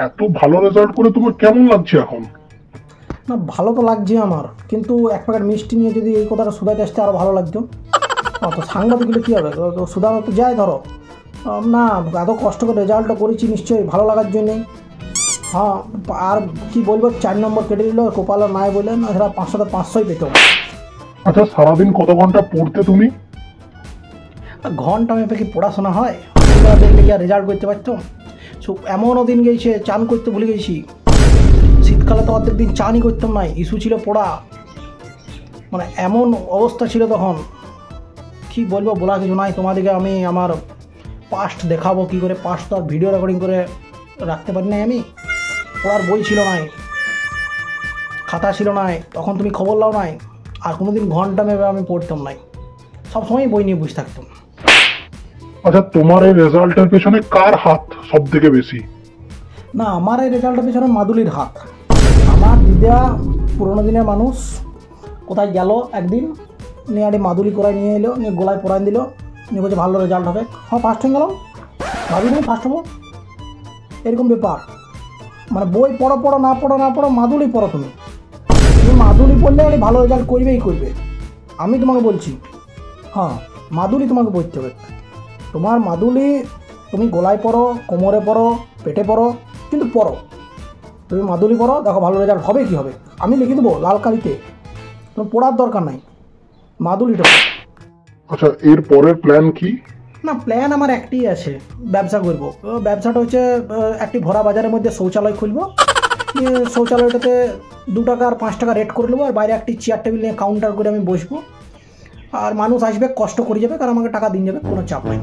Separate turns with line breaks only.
এত ভালো রেজাল্ট করে তোমার কেমন লাগছে এখন?
না, ভালো তো লাগছে আমার, কিন্তু এক প্যাকেট মিষ্টি নিয়ে যদি এই কথাটা শুধাইতে আসতে আরও ভালো লাগতো। তো সাংবাদিক হলে কী হবে, তো শুধানো তো যায় ধরো। না, এত কষ্ট করে রেজাল্টটা করেছি নিশ্চয়ই ভালো লাগার জন্যেই। হ্যাঁ, আর কি বলবো, 4 নম্বর কেটে দিল কপালের নাই বললেন, সেটা 500তে 500ই পেত।
আচ্ছা, সারাদিন কত ঘন্টা পড়তে তুমি?
ঘন্টা মেপে কি পড়াশোনা হয়? দেখলে কি আর রেজাল্ট করতে পারতো? এমনও দিন গেছে চান করতে ভুলে গেছি। শীতকালে তো অর্ধেক দিন চানই করতাম না, ইস্যু ছিল পড়া। মানে এমন অবস্থা ছিল তখন, কি বলবো, বলা কিছু নাই তোমাদেরকে। আমি আমার পাস্ট দেখাবো কী করে, পাস্ট তো আর ভিডিও রেকর্ডিং করে রাখতে পারি নাই আমি। পড়ার বই ছিল নাই, খাতা ছিল নাই, তখন তুমি খবর লাও নাই। আর কোনো দিন ঘন্টা মেপে আমি পড়তাম নাই, সবসময় বই নিয়ে বসে থাকতাম।
আচ্ছা, তোমার এই রেজাল্টের পেছনে কার হাত সব থেকে বেশি?
না, আমার এই রেজাল্টের পেছনে মাদুলির হাত। আমার দিদা পুরোনো দিনের মানুষ, কোথায় গেল একদিন, নিয়ে আরে মাদুলি করাই নিয়ে এলো, নিয়ে গলায় পরাই দিল, নিয়ে বলছে ভালো রেজাল্ট হবে। হ্যাঁ, ফার্স্ট হয়ে গেলাম, ভাবি তুমি ফার্স্ট হবো, এরকম ব্যাপার। মানে বই পড়ো পড়ো না পড়ো না পড়ো, মাদুলি পড়ো তুমি। তুমি মাদুলি পড়লে আরে ভালো রেজাল্ট করবেই করবে, আমি তোমাকে বলছি। হ্যাঁ, মাদুলি তোমাকে পড়তে হবে। তোমার মাদুলি তুমি গলায় পড়ো, কোমরে পড়ো, পেটে পড়ো, কিন্তু পড়ো। তুমি মাদুলি পড়ো, দেখো ভালো রেজাল্ট হবে। কি হবে আমি লিখে দেবো লাল কালিতে, তোমার পড়ার দরকার নাই, মাদুলিটা পড়ো।
আচ্ছা, এর পরের প্ল্যান কি?
না, প্ল্যান আমার একটাই আছে, ব্যবসা করবো। ব্যবসাটা হচ্ছে একটি ভরা বাজারের মধ্যে শৌচালয় খুলবো। শৌচালয়টাতে 2 টাকা আর 5 টাকা রেট করে নেবো, আর বাইরে একটি চেয়ার টেবিল নিয়ে কাউন্টার করে আমি বসবো। আর মানুষ আসবে, কষ্ট করে যাবে, কারণ আমাকে টাকা দিন যাবে, কোনো চাপ নাই।